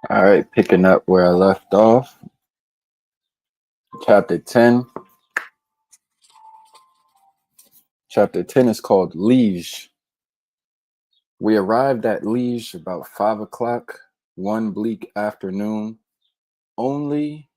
All right, picking up where I left off. Chapter 10. Chapter 10 is called Liege. We arrived at Liege about 5 o'clock one bleak afternoon, only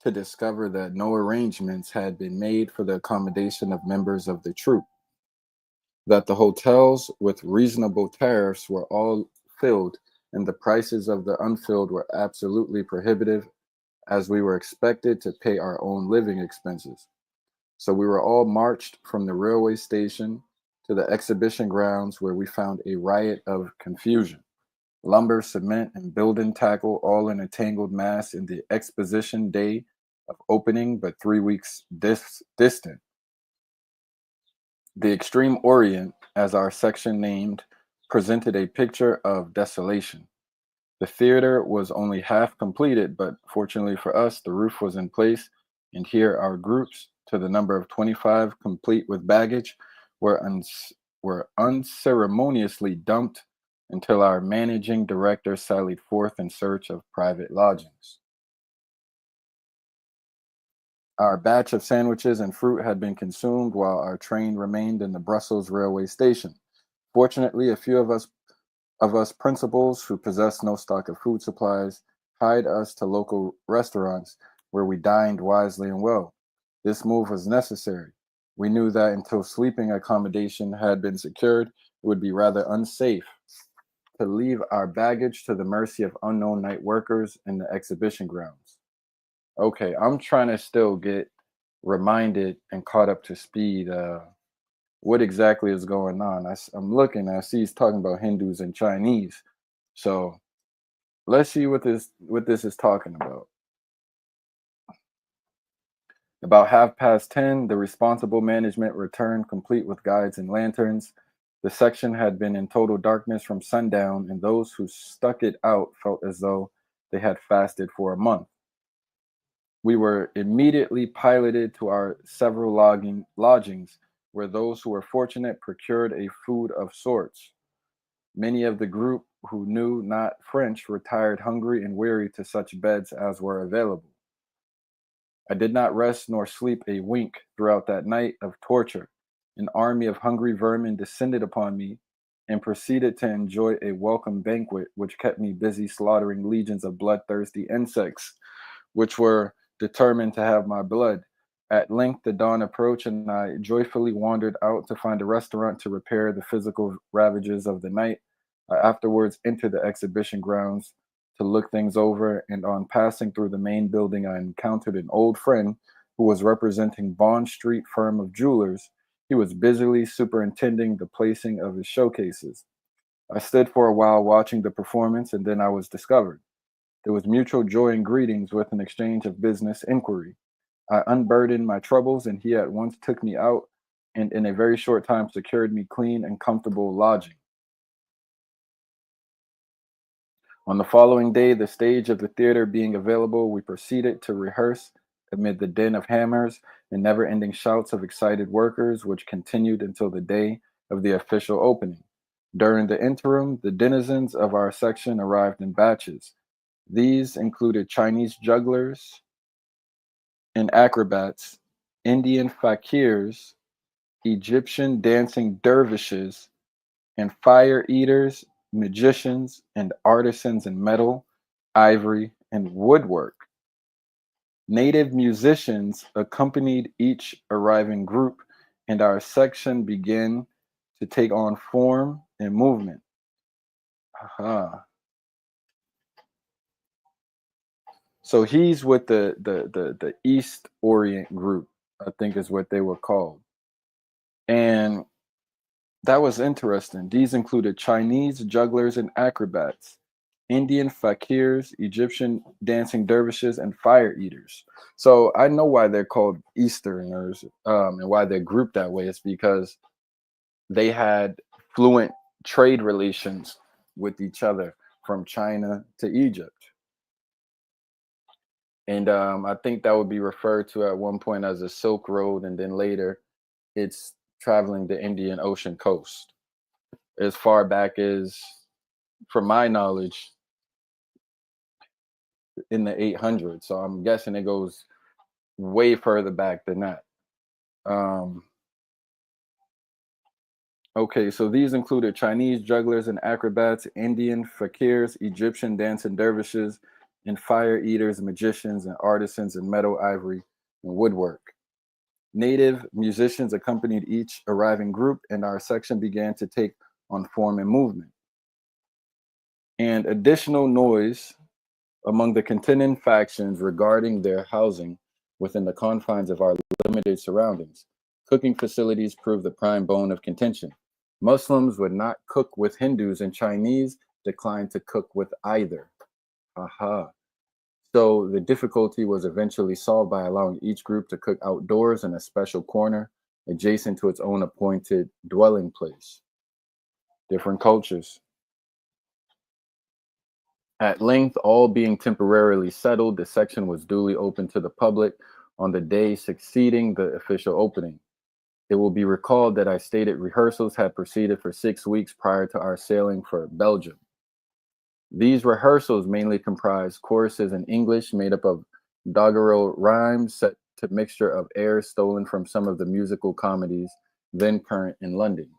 to discover that no arrangements had been made for the accommodation of members of the troop, that the hotels with reasonable tariffs were all filled, and the prices of the unfilled were absolutely prohibitive, as we were expected to pay our own living expenses. So we were all marched from the railway station to the exhibition grounds where we found a riot of confusion. Lumber, cement, and building tackle all in a tangled mass in the exposition day of opening, but 3 weeks distant. The Extreme Orient, as our section named, presented a picture of desolation. The theater was only half completed, but fortunately for us, the roof was in place, and here our groups, to the number of 25, complete with baggage, were unceremoniously dumped until our managing director sallied forth in search of private lodgings. Our batch of sandwiches and fruit had been consumed while our train remained in the Brussels railway station. Fortunately, a few of us principals who possessed no stock of food supplies hied us to local restaurants where we dined wisely and well. This move was necessary. We knew that until sleeping accommodation had been secured, it would be rather unsafe to leave our baggage to the mercy of unknown night workers in the exhibition grounds. Okay, I'm trying to still get reminded and caught up to speed. What exactly is going on? I'm looking. I see he's talking about Hindus and Chinese. So let's see what this is talking about. About 10:30, the responsible management returned, complete with guides and lanterns. The section had been in total darkness from sundown, and those who stuck it out felt as though they had fasted for a month. We were immediately piloted to our several lodgings, where those who were fortunate procured a food of sorts. Many of the group who knew not French retired hungry and weary to such beds as were available. I did not rest nor sleep a wink throughout that night of torture. An army of hungry vermin descended upon me and proceeded to enjoy a welcome banquet which kept me busy slaughtering legions of bloodthirsty insects, which were determined to have my blood. At length, the dawn approached, and I joyfully wandered out to find a restaurant to repair the physical ravages of the night. I afterwards entered the exhibition grounds to look things over, and on passing through the main building, I encountered an old friend who was representing Bond Street firm of jewelers. He was busily superintending the placing of his showcases. I stood for a while watching the performance, and then I was discovered. There was mutual joy and greetings with an exchange of business inquiry. I unburdened my troubles, and he at once took me out and in a very short time secured me clean and comfortable lodging. On the following day, the stage of the theater being available, we proceeded to rehearse amid the din of hammers and never ending shouts of excited workers, which continued until the day of the official opening. During the interim, the denizens of our section arrived in batches. These included Chinese jugglers and acrobats, Indian fakirs, Egyptian dancing dervishes, and fire eaters, magicians, and artisans in metal, ivory, and woodwork. Native musicians accompanied each arriving group, and our section began to take on form and movement. Aha. So he's with the East Orient group, I think is what they were called. And that was interesting. These included Chinese jugglers and acrobats, Indian fakirs, Egyptian dancing dervishes, and fire eaters. So I know why they're called Easterners, and why they're grouped that way. It's because they had fluent trade relations with each other from China to Egypt. And I think that would be referred to at one point as a Silk Road, and then later it's traveling the Indian Ocean coast as far back as from my knowledge, in the 800s. So I'm guessing it goes way further back than that. Um, okay, so these included Chinese jugglers and acrobats, Indian fakirs, Egyptian dancing dervishes, and fire eaters, magicians, and artisans in metal, ivory, and woodwork. Native musicians accompanied each arriving group, and our section began to take on form and movement. And additional noise among the contending factions regarding their housing within the confines of our limited surroundings. Cooking facilities proved the prime bone of contention. Muslims would not cook with Hindus, and Chinese declined to cook with either. Aha. So the difficulty was eventually solved by allowing each group to cook outdoors in a special corner adjacent to its own appointed dwelling place. Different cultures. At length, all being temporarily settled, the section was duly opened to the public on the day succeeding the official opening. It will be recalled that I stated rehearsals had proceeded for 6 weeks prior to our sailing for Belgium. These rehearsals mainly comprised choruses in English made up of doggerel rhymes set to mixture of airs stolen from some of the musical comedies then current in London.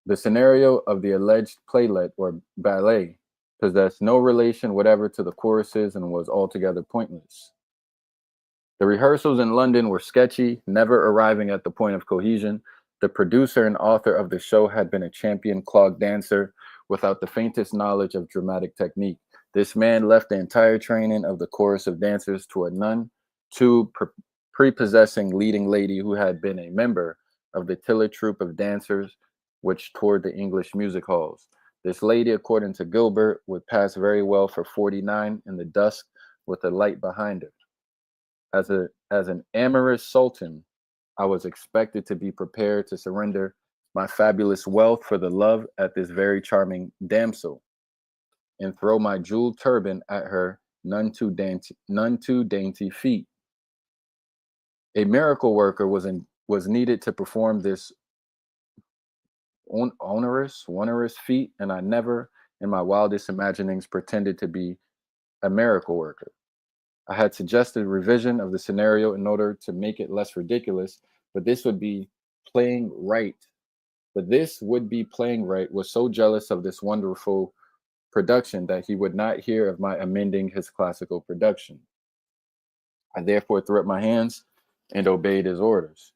The scenario of the alleged playlet or ballet possessed no relation whatever to the choruses and was altogether pointless. The rehearsals in London were sketchy, never arriving at the point of cohesion. The producer and author of the show had been a champion clog dancer without the faintest knowledge of dramatic technique. This man left the entire training of the chorus of dancers to a none too prepossessing leading lady who had been a member of the Tiller troupe of dancers which toured the English music halls. This lady, according to Gilbert, would pass very well for 49 in the dusk with a light behind her. As an amorous sultan, I was expected to be prepared to surrender my fabulous wealth for the love at this very charming damsel, and throw my jeweled turban at her none too dainty feet. A miracle worker was needed to perform this onerous feat, and I never, in my wildest imaginings, pretended to be a miracle worker. I had suggested revision of the scenario in order to make it less ridiculous, but this would be playing right. But this would be playing right was so jealous of this wonderful production that he would not hear of my amending his classical production. I therefore threw up my hands and obeyed his orders.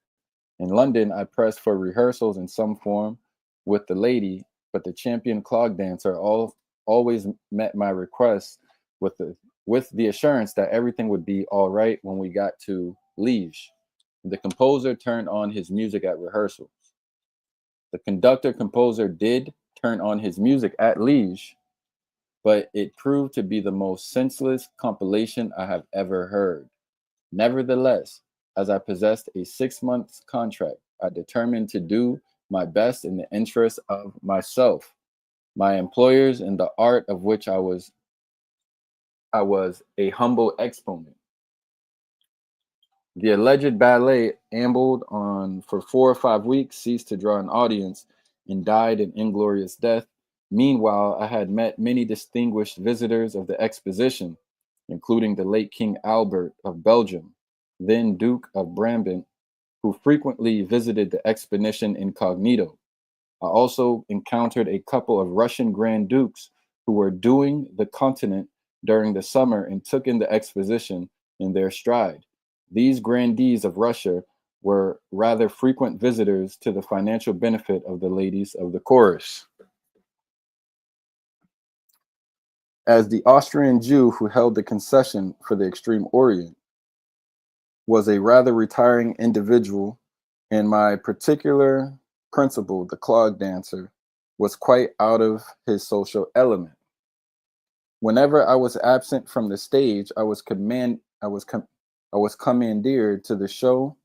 In London, I pressed for rehearsals in some form with the lady, but the champion clog dancer always met my requests with the assurance that everything would be all right when we got to Liège. The composer turned on his music at rehearsals. The conductor composer did turn on his music at Liège, but it proved to be the most senseless compilation I have ever heard. Nevertheless, as I possessed a 6 months contract, I determined to do my best in the interest of myself, my employers, and the art of which I was a humble exponent. The alleged ballet ambled on for 4 or 5 weeks, ceased to draw an audience, and died an inglorious death. Meanwhile, I had met many distinguished visitors of the exposition, including the late King Albert of Belgium, then Duke of Brabant, who frequently visited the expedition incognito. I also encountered a couple of Russian Grand Dukes who were doing the continent during the summer and took in the exposition in their stride. These grandees of Russia were rather frequent visitors to the financial benefit of the ladies of the chorus. As the Austrian Jew who held the concession for the Extreme Orient was a rather retiring individual, and my particular principal, the clog dancer, was quite out of his social element. Whenever I was absent from the stage, I was commandeered to the show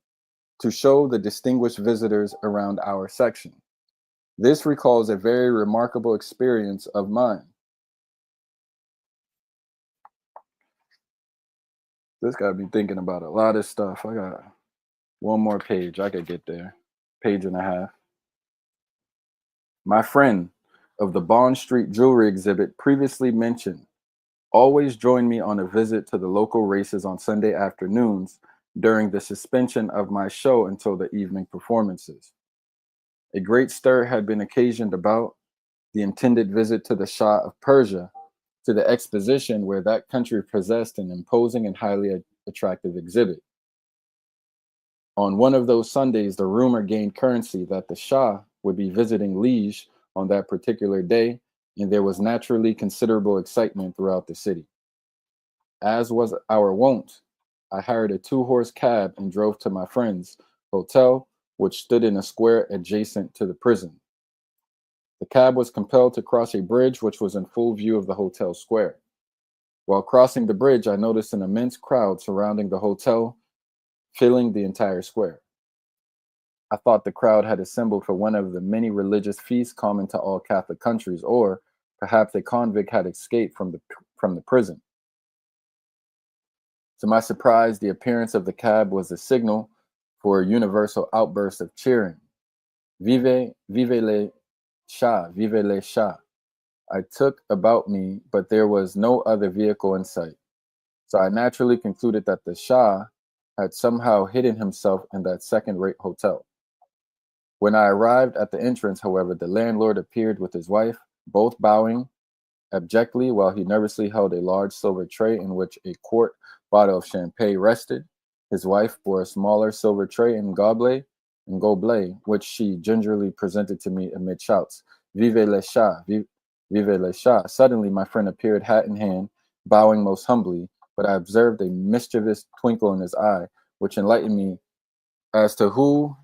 to show the distinguished visitors around our section. This recalls a very remarkable experience of mine. This got me thinking about a lot of stuff. I got one more page. I could get there. Page and a half. My friend, of the Bond Street jewelry exhibit previously mentioned always joined me on a visit to the local races on Sunday afternoons during the suspension of my show until the evening performances. A great stir had been occasioned about the intended visit to the Shah of Persia to the exposition where that country possessed an imposing and highly attractive exhibit. On one of those Sundays, the rumor gained currency that the Shah would be visiting Liege on that particular day, and there was naturally considerable excitement throughout the city. As was our wont, I hired a two-horse cab and drove to my friend's hotel, which stood in a square adjacent to the prison. The cab was compelled to cross a bridge which was in full view of the hotel square. While crossing the bridge, I noticed an immense crowd surrounding the hotel, filling the entire square. I thought the crowd had assembled for one of the many religious feasts common to all Catholic countries, or perhaps a convict had escaped from the prison. To my surprise, the appearance of the cab was the signal for a universal outburst of cheering. Vive, vive le Shah, vive le Shah. I took about me, but there was no other vehicle in sight. So I naturally concluded that the Shah had somehow hidden himself in that second-rate hotel. When I arrived at the entrance, however, the landlord appeared with his wife, both bowing abjectly while he nervously held a large silver tray in which a quart bottle of champagne rested. His wife bore a smaller silver tray and gobelet, which she gingerly presented to me amid shouts. Vive le Shah, vive le Shah. Suddenly, my friend appeared hat in hand, bowing most humbly, but I observed a mischievous twinkle in his eye, which enlightened me as to who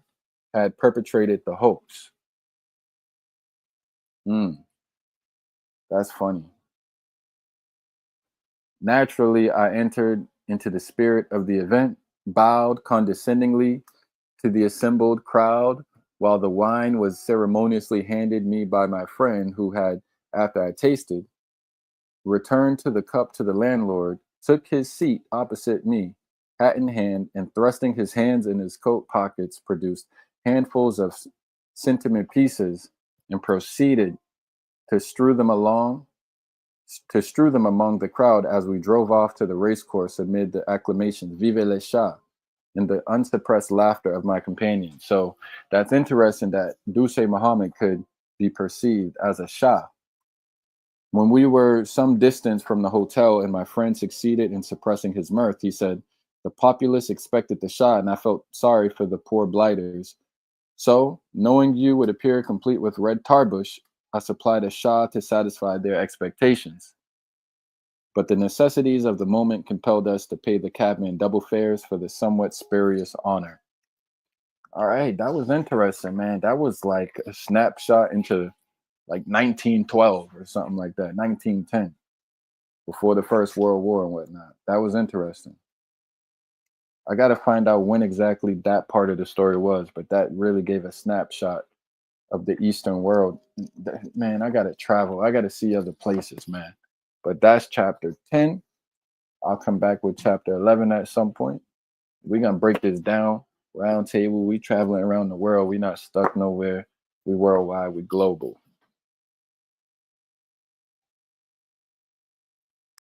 had perpetrated the hoax. That's funny. Naturally, I entered into the spirit of the event, bowed condescendingly to the assembled crowd, while the wine was ceremoniously handed me by my friend, who had, after I tasted, returned to the cup to the landlord, took his seat opposite me, hat in hand, and thrusting his hands in his coat pockets, produced handfuls of sentiment pieces and proceeded to strew them among the crowd as we drove off to the racecourse amid the acclamations, Vive le Shah, and the unsuppressed laughter of my companion. So that's interesting that Duse Muhammad could be perceived as a Shah. When we were some distance from the hotel and my friend succeeded in suppressing his mirth, he said, the populace expected the Shah, and I felt sorry for the poor blighters. So, knowing you would appear complete with red tarbush, I supplied a Shah to satisfy their expectations. But the necessities of the moment compelled us to pay the cabman double fares for the somewhat spurious honor. All right, that was interesting, man. That was like a snapshot into like 1912 or something like that, 1910, before the First World War and whatnot. That was interesting. I got to find out when exactly that part of the story was, but that really gave a snapshot of the Eastern world. Man, I got to travel. I got to see other places, man. But that's chapter 10. I'll come back with chapter 11 at some point. We're going to break this down. Round table. We traveling around the world. We not stuck nowhere. We worldwide. We global.